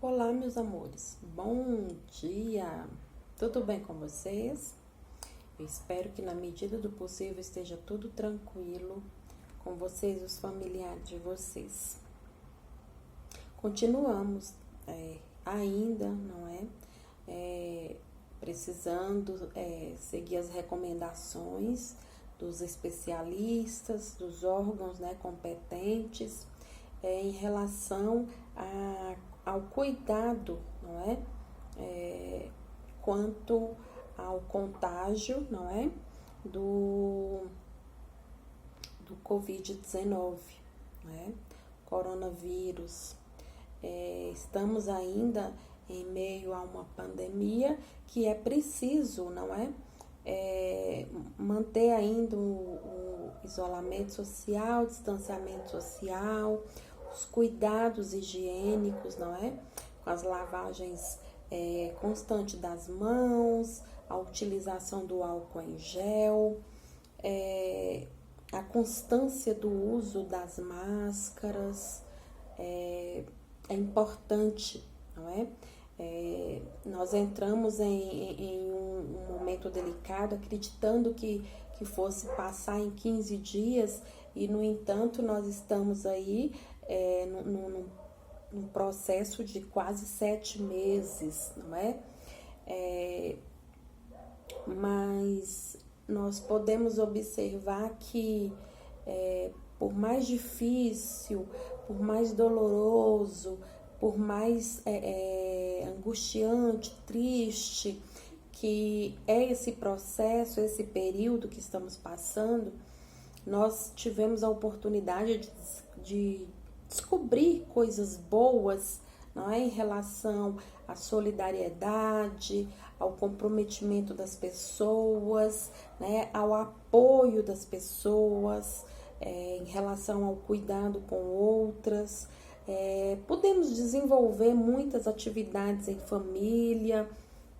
Olá, meus amores. Bom dia. Tudo bem com vocês? Eu espero que na medida do possível esteja tudo tranquilo com vocês e os familiares de vocês. Continuamos ainda, não é? Precisando seguir as recomendações dos especialistas, dos órgãos, né, competentes em relação ao cuidado, não é? Quanto ao contágio, não é? Do Covid-19, né? Coronavírus. Estamos ainda em meio a uma pandemia que é preciso, não é? Manter ainda o isolamento social, o distanciamento social, os cuidados higiênicos, não é? Com as lavagens constantes das mãos, a utilização do álcool em gel, a constância do uso das máscaras é importante, não é? Nós entramos em um momento delicado, acreditando que fosse passar em 15 dias e, no entanto, nós estamos aí num processo de quase 7 meses, não é? Mas nós podemos observar que, por mais difícil, por mais doloroso, por mais angustiante, triste que é esse processo, esse período que estamos passando, nós tivemos a oportunidade de descobrir coisas boas, não é, em relação à solidariedade, ao comprometimento das pessoas, né, ao apoio das pessoas, em relação ao cuidado com outras. Podemos desenvolver muitas atividades em família,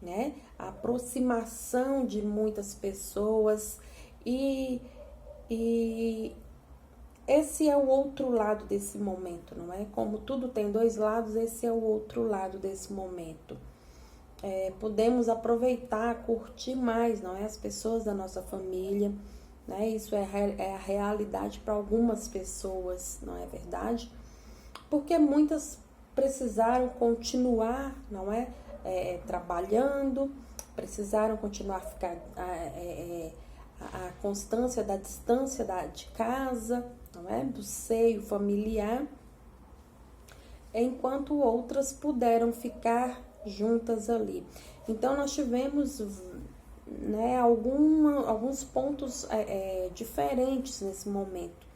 né, a aproximação de muitas pessoas e esse é o outro lado desse momento, não é? Como tudo tem dois lados, esse é o outro lado desse momento. Podemos aproveitar, curtir mais, não é? As pessoas da nossa família, né? Isso é a realidade para algumas pessoas, não é verdade? Porque muitas precisaram continuar, não é? Trabalhando, precisaram continuar a ficar a constância da distância de casa, não é? Do seio familiar, enquanto outras puderam ficar juntas ali. Então nós tivemos, né, alguns pontos diferentes nesse momento,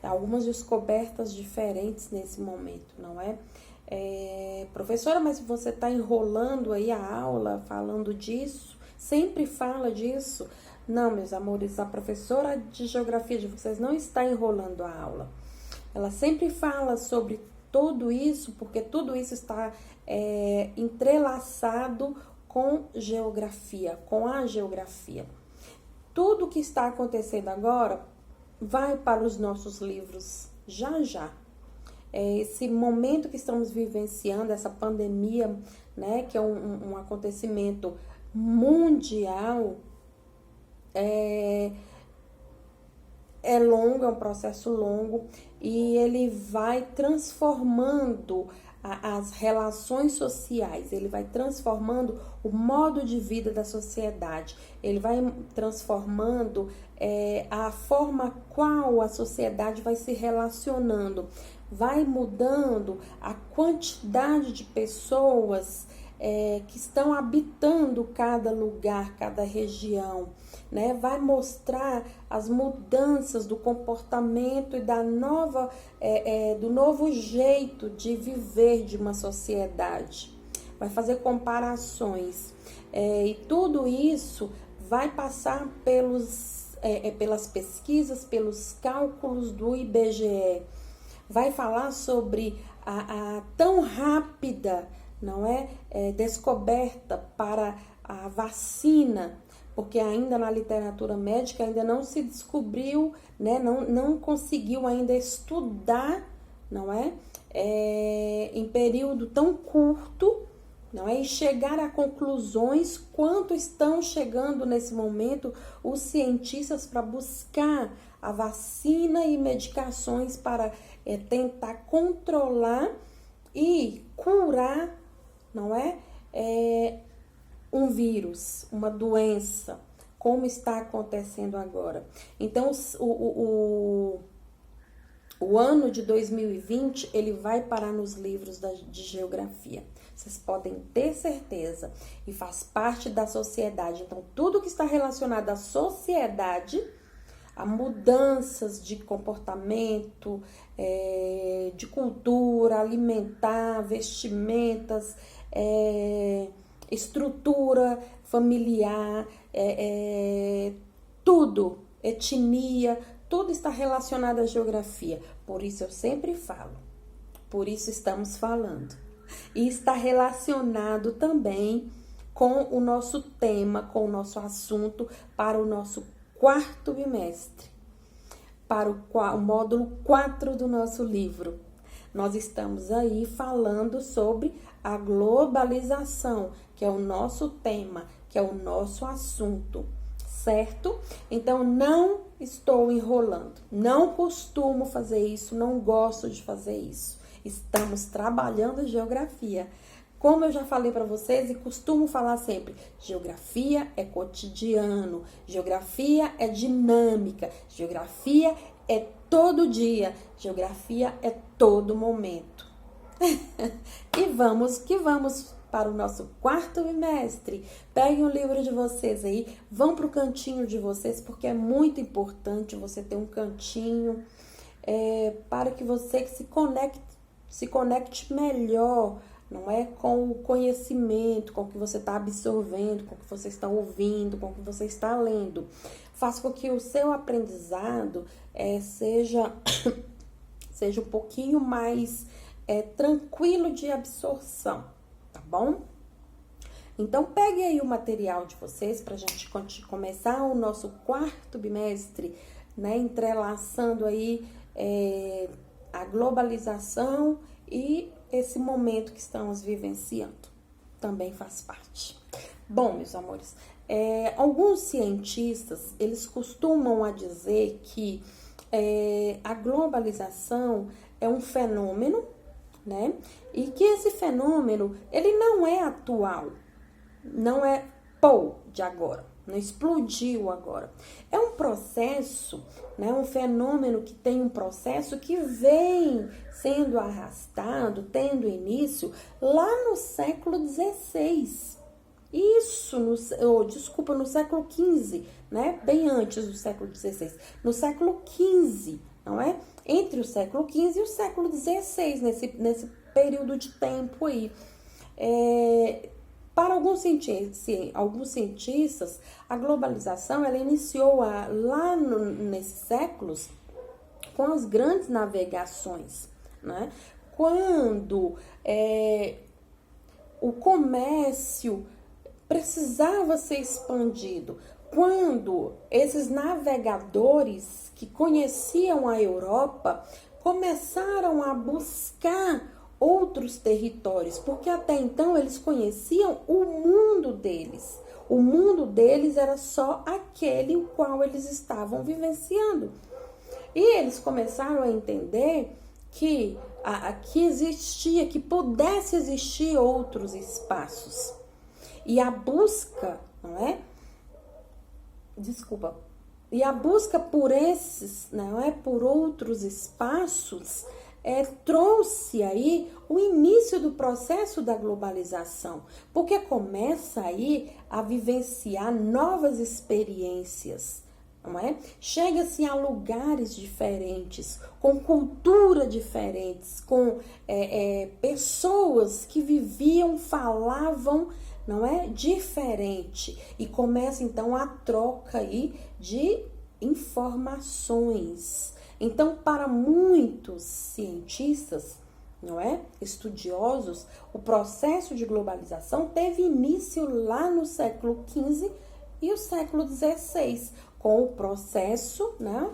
algumas descobertas diferentes nesse momento, não é? Professora, mas você está enrolando aí a aula falando disso? Sempre fala disso? Não, meus amores, a professora de geografia de vocês não está enrolando a aula. Ela sempre fala sobre tudo isso, porque tudo isso está entrelaçado com geografia, com a geografia. Tudo que está acontecendo agora vai para os nossos livros já já. Esse momento que estamos vivenciando, essa pandemia, né, que é um acontecimento mundial, é longo, é um processo longo e ele vai transformando as relações sociais, ele vai transformando o modo de vida da sociedade, ele vai transformando a forma qual a sociedade vai se relacionando, vai mudando a quantidade de pessoas que estão habitando cada lugar, cada região, né? Vai mostrar as mudanças do comportamento e do novo jeito de viver de uma sociedade. Vai fazer comparações. E tudo isso vai passar pelas pesquisas, pelos cálculos do IBGE. Vai falar sobre a tão rápida, não é, descoberta para a vacina, porque ainda na literatura médica ainda não se descobriu, né, não conseguiu ainda estudar não é? Em período tão curto, não é? E chegar a conclusões quanto estão chegando nesse momento os cientistas para buscar a vacina e medicações para tentar controlar e curar, não é? Um vírus, uma doença, como está acontecendo agora. Então, o ano de 2020, ele vai parar nos livros de geografia. Vocês podem ter certeza. E faz parte da sociedade. Então, tudo que está relacionado à sociedade, a mudanças de comportamento, de cultura, alimentar, vestimentas, estrutura familiar, tudo, etnia, tudo está relacionado à geografia. Por isso eu sempre falo, por isso estamos falando. E está relacionado também com o nosso tema, com o nosso assunto para o nosso quarto bimestre, para o módulo 4 do nosso livro. Nós estamos aí falando sobre a globalização, que é o nosso tema, que é o nosso assunto, certo? Então, não estou enrolando, não costumo fazer isso, não gosto de fazer isso. Estamos trabalhando geografia. Como eu já falei para vocês e costumo falar sempre, geografia é cotidiano, geografia é dinâmica, geografia é todo dia, geografia é todo momento. E vamos que vamos para o nosso quarto bimestre. Peguem o livro de vocês aí, vão para o cantinho de vocês, porque é muito importante você ter um cantinho para que você se conecte melhor, não é? Com o conhecimento, com o que você está absorvendo, com o que você está ouvindo, com o que você está lendo. Faz com que o seu aprendizado seja um pouquinho mais tranquilo de absorção, tá bom? Então, pegue aí o material de vocês para a gente começar o nosso quarto bimestre, né? Entrelaçando aí a globalização e esse momento que estamos vivenciando. Também faz parte. Bom, meus amores, alguns cientistas, eles costumam a dizer que a globalização é um fenômeno, né? E que esse fenômeno, ele não é atual, não é de agora, não explodiu agora. É um processo, né? Um fenômeno que tem um processo que vem sendo arrastado, tendo início lá no século XVI. Isso, no século XV, né? Bem antes do século XVI. No século XV, não é? Entre o século XV e o século XVI, nesse período de tempo aí. Para alguns cientistas, a globalização ela iniciou lá nesses séculos com as grandes navegações, né? Quando o comércio precisava ser expandido, quando esses navegadores que conheciam a Europa começaram a buscar outros territórios, porque até então eles conheciam o mundo deles. O mundo deles era só aquele o qual eles estavam vivenciando. E eles começaram a entender que que pudesse existir outros espaços. E a busca, não é? E a busca por esses, não é? Por outros espaços, trouxe aí o início do processo da globalização, porque começa aí a vivenciar novas experiências, não é? Chega-se a lugares diferentes, com cultura diferentes, com pessoas que viviam, falavam, não é? Diferente. E começa então a troca aí de informações. Então, para muitos cientistas, não é? Estudiosos, o processo de globalização teve início lá no século XV e o século XVI, com o processo, né,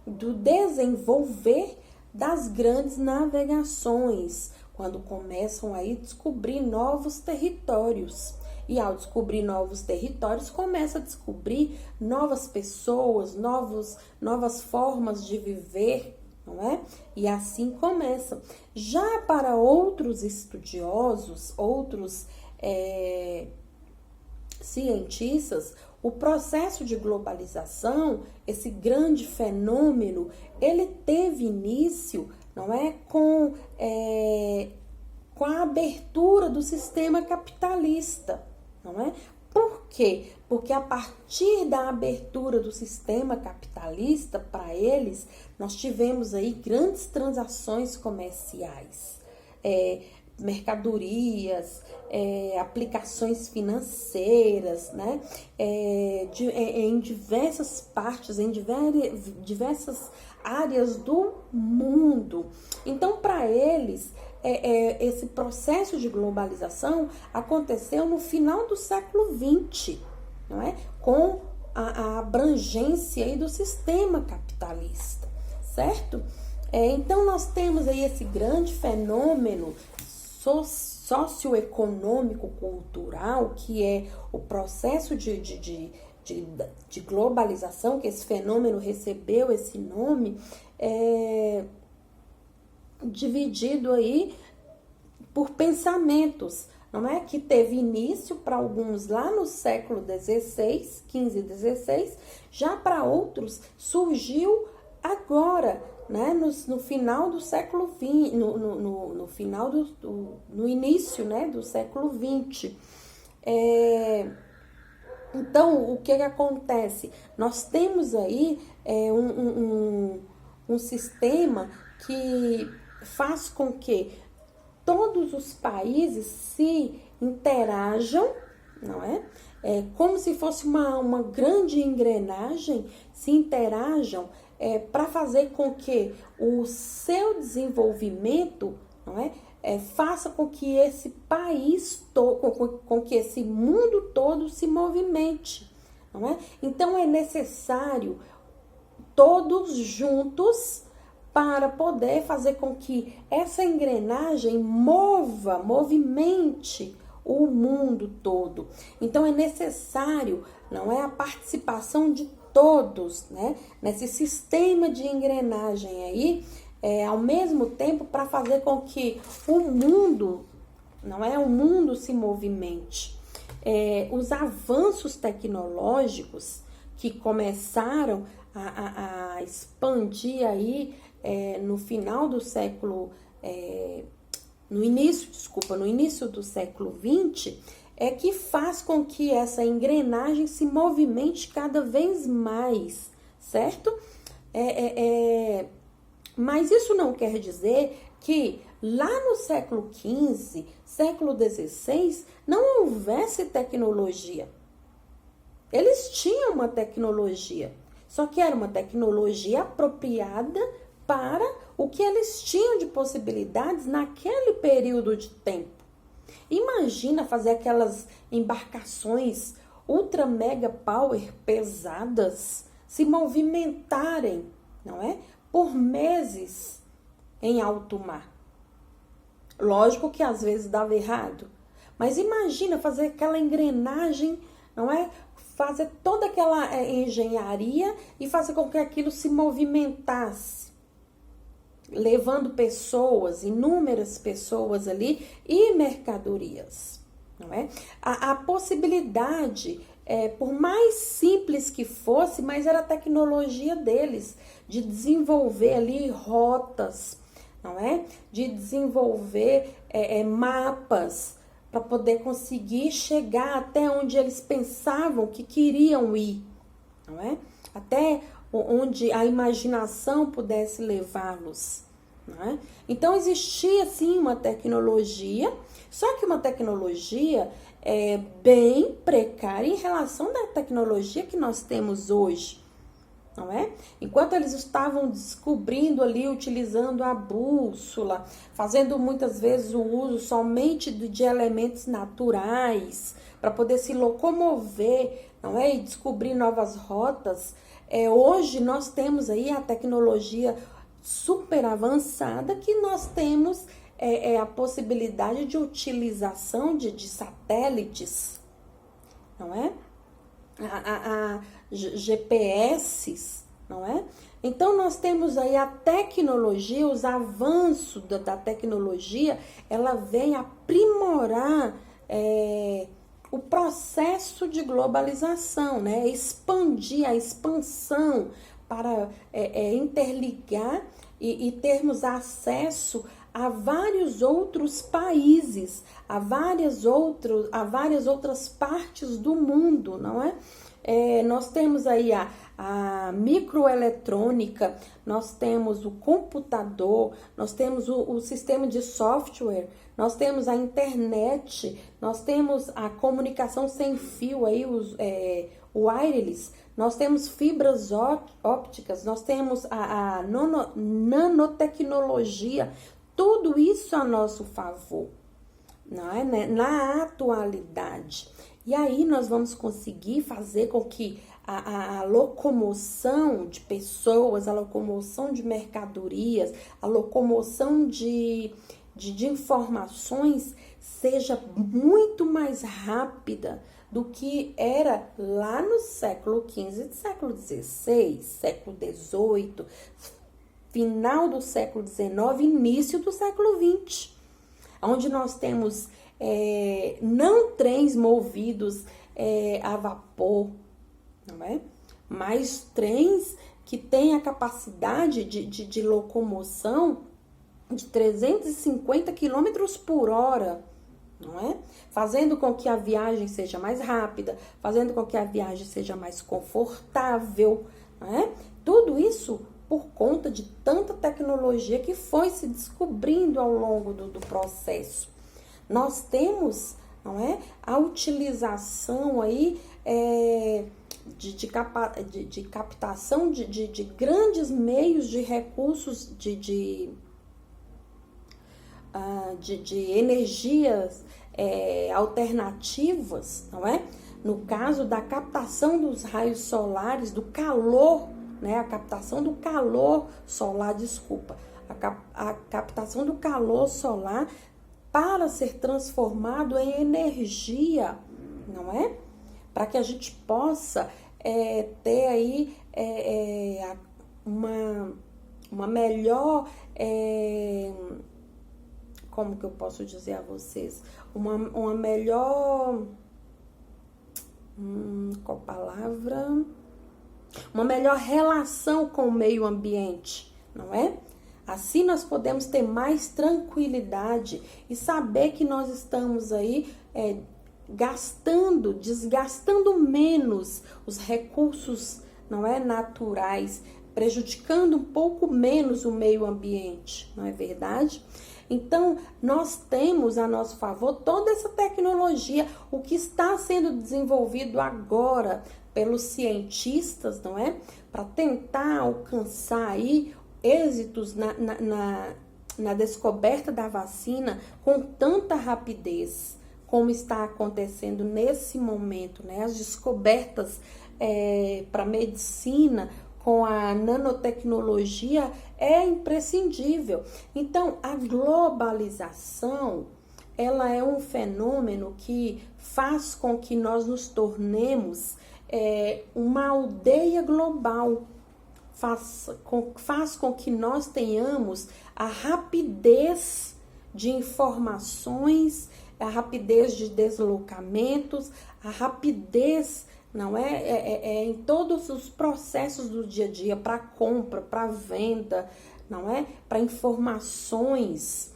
do desenvolver das grandes navegações, quando começam aí a descobrir novos territórios. E ao descobrir novos territórios, começa a descobrir novas pessoas, novas formas de viver, não é? E assim começa. Já para outros estudiosos, outros cientistas, o processo de globalização, esse grande fenômeno, ele teve início, não é, com a abertura do sistema capitalista, não é? Por quê? Porque a partir da abertura do sistema capitalista, para eles, nós tivemos aí grandes transações comerciais, mercadorias, aplicações financeiras, né? Em diversas partes, em diversas áreas do mundo. Então, para eles, esse processo de globalização aconteceu no final do século XX, não é? Com a abrangência aí do sistema capitalista, certo? Então, nós temos aí esse grande fenômeno socioeconômico cultural, que é o processo de globalização, que esse fenômeno recebeu esse nome, dividido aí por pensamentos, não é? Que teve início para alguns lá no século XVI, XV e XVI, já para outros surgiu agora, né? No final do século XX, no início, né? Do século XX. Então, o que acontece? Nós temos aí um sistema que faz com que todos os países se interajam, não é? Como se fosse uma grande engrenagem, se interajam para fazer com que o seu desenvolvimento, não é? Faça com que esse país, com que esse mundo todo se movimente, não é? Então, é necessário todos juntos para poder fazer com que essa engrenagem movimente o mundo todo. Então, é necessário, não é, a participação de todos, né, nesse sistema de engrenagem aí, ao mesmo tempo para fazer com que o mundo, não é, o mundo se movimente. Os avanços tecnológicos que começaram a expandir aí no final do século, no início do século XX, que faz com que essa engrenagem se movimente cada vez mais, certo? Mas isso não quer dizer que lá no século XV, século XVI, não houvesse tecnologia. Eles tinham uma tecnologia, só que era uma tecnologia apropriada para o que eles tinham de possibilidades naquele período de tempo. Imagina fazer aquelas embarcações ultra mega power pesadas se movimentarem, não é? Por meses em alto mar. Lógico que às vezes dava errado, mas imagina fazer aquela engrenagem, não é? Fazer toda aquela engenharia e fazer com que aquilo se movimentasse, levando pessoas, inúmeras pessoas ali e mercadorias, não é? A possibilidade, por mais simples que fosse, mas era a tecnologia deles, de desenvolver ali rotas, não é? De desenvolver mapas para poder conseguir chegar até onde eles pensavam que queriam ir, não é? Até onde a imaginação pudesse levá-los, não é? Então, existia, sim, uma tecnologia, só que uma tecnologia bem precária em relação da tecnologia que nós temos hoje, não é? Enquanto eles estavam descobrindo ali, utilizando a bússola, fazendo muitas vezes o uso somente de elementos naturais para poder se locomover, não é? E descobrir novas rotas. Hoje nós temos aí a tecnologia super avançada que nós temos a possibilidade de utilização de satélites, não é? GPS, não é? Então, nós temos aí a tecnologia, os avanços da tecnologia, ela vem aprimorar o processo de globalização, né? Expandir a expansão para interligar e termos acesso a vários outros países, a várias outras partes do mundo, não é? Nós temos aí a microeletrônica, nós temos o computador, nós temos o sistema de software, nós temos a internet, nós temos a comunicação sem fio, aí, o wireless, nós temos fibras ópticas, nós temos a nanotecnologia, tudo isso a nosso favor, não é? Né? Na atualidade. E aí nós vamos conseguir fazer com que a locomoção de pessoas, a locomoção de mercadorias, a locomoção de informações seja muito mais rápida do que era lá no século XV, século XVI, século XVIII, final do século XIX, início do século XX, onde nós temos não trens movidos a vapor, não é? Mas trens que têm a capacidade de locomoção de 350 km por hora, não é? Fazendo com que a viagem seja mais rápida, fazendo com que a viagem seja mais confortável, não é? Tudo isso por conta de tanta tecnologia que foi se descobrindo ao longo do processo. Nós temos, não é, a utilização aí de captação de grandes meios de recursos de energias alternativas, não é? No caso da captação dos raios solares, do calor, né? A captação do calor solar, a captação do calor solar para ser transformado em energia, não é? Para que a gente possa ter aí uma melhor, como que eu posso dizer a vocês? Uma melhor, qual palavra? Uma melhor relação com o meio ambiente, não é? Assim nós podemos ter mais tranquilidade e saber que nós estamos aí desgastando menos os recursos, não é, naturais, prejudicando um pouco menos o meio ambiente, não é verdade? Então, nós temos a nosso favor toda essa tecnologia, o que está sendo desenvolvido agora pelos cientistas, não é? Para tentar alcançar aí êxitos na descoberta da vacina com tanta rapidez, como está acontecendo nesse momento, né? As descobertas para medicina com a nanotecnologia é imprescindível. Então, a globalização, ela é um fenômeno que faz com que nós nos tornemos uma aldeia global, faz com que nós tenhamos a rapidez de informações, a rapidez de deslocamentos, a rapidez, não em todos os processos do dia a dia, para compra, para venda, não é? Para informações,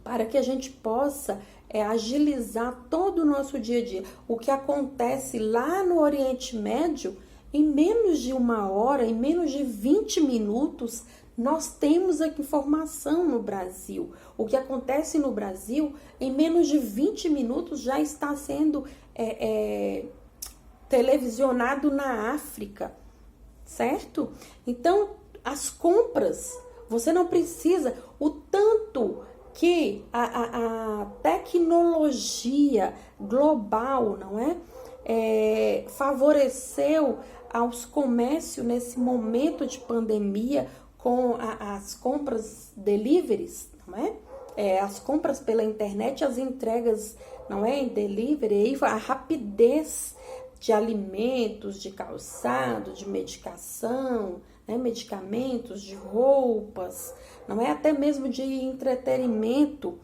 para que a gente possa agilizar todo o nosso dia a dia. O que acontece lá no Oriente Médio, em menos de 1 hora, em menos de 20 minutos, nós temos a informação no Brasil. O que acontece no Brasil, em menos de 20 minutos, já está sendo televisionado na África, certo? Então, as compras, você não precisa, o tanto que a tecnologia global, não é? Favoreceu aos comércios nesse momento de pandemia com as compras deliveries, não é? As compras pela internet, as entregas, não é, em delivery, aí a rapidez de alimentos, de calçado, de medicação, né, medicamentos, de roupas, não é, até mesmo de entretenimento.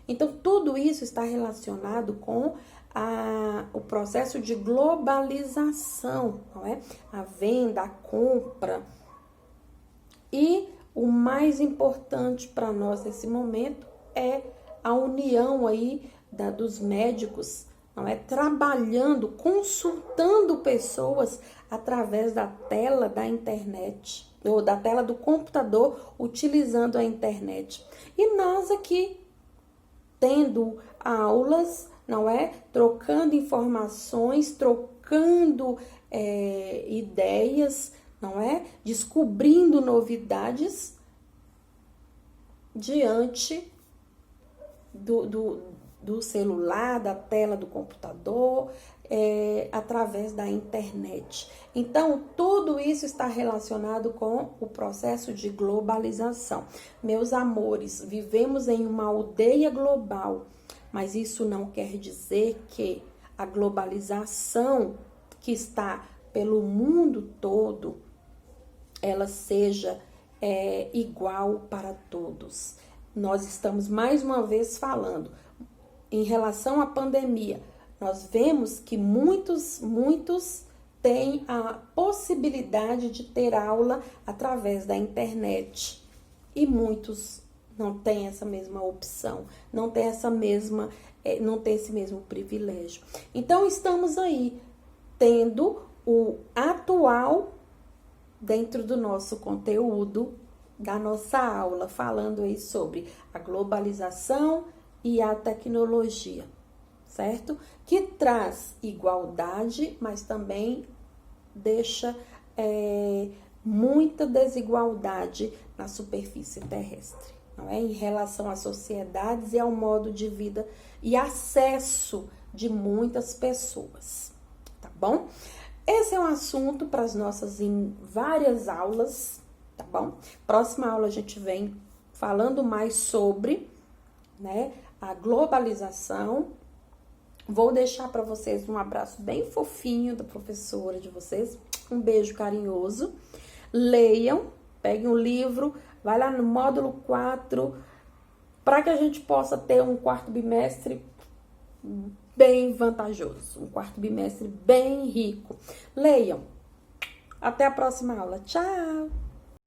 Então, tudo isso está relacionado com o processo de globalização, não é? A venda, a compra. E o mais importante para nós nesse momento é a união aí dos médicos, não é? Trabalhando, consultando pessoas através da tela da internet, ou da tela do computador, utilizando a internet. E nós aqui, tendo aulas, não é? Trocando informações, trocando ideias, não é? Descobrindo novidades diante do celular, da tela do computador, através da internet. Então, tudo isso está relacionado com o processo de globalização. Meus amores, vivemos em uma aldeia global, mas isso não quer dizer que a globalização que está pelo mundo todo, ela seja igual para todos. Nós estamos mais uma vez falando em relação à pandemia. Nós vemos que muitos têm a possibilidade de ter aula através da internet e muitos não têm essa mesma opção, não tem esse mesmo privilégio. Então, estamos aí tendo o atual dentro do nosso conteúdo, da nossa aula, falando aí sobre a globalização e a tecnologia, certo? Que traz igualdade, mas também deixa muita desigualdade na superfície terrestre, não é? Em relação às sociedades e ao modo de vida e acesso de muitas pessoas, tá bom? Esse é um assunto para as nossas várias aulas, tá bom? Próxima aula a gente vem falando mais sobre, né, a globalização. Vou deixar para vocês um abraço bem fofinho da professora de vocês, um beijo carinhoso. Leiam, peguem um livro, vai lá no módulo 4, para que a gente possa ter um quarto bimestre bem vantajoso, um quarto bimestre bem rico. Leiam. Até a próxima aula. Tchau!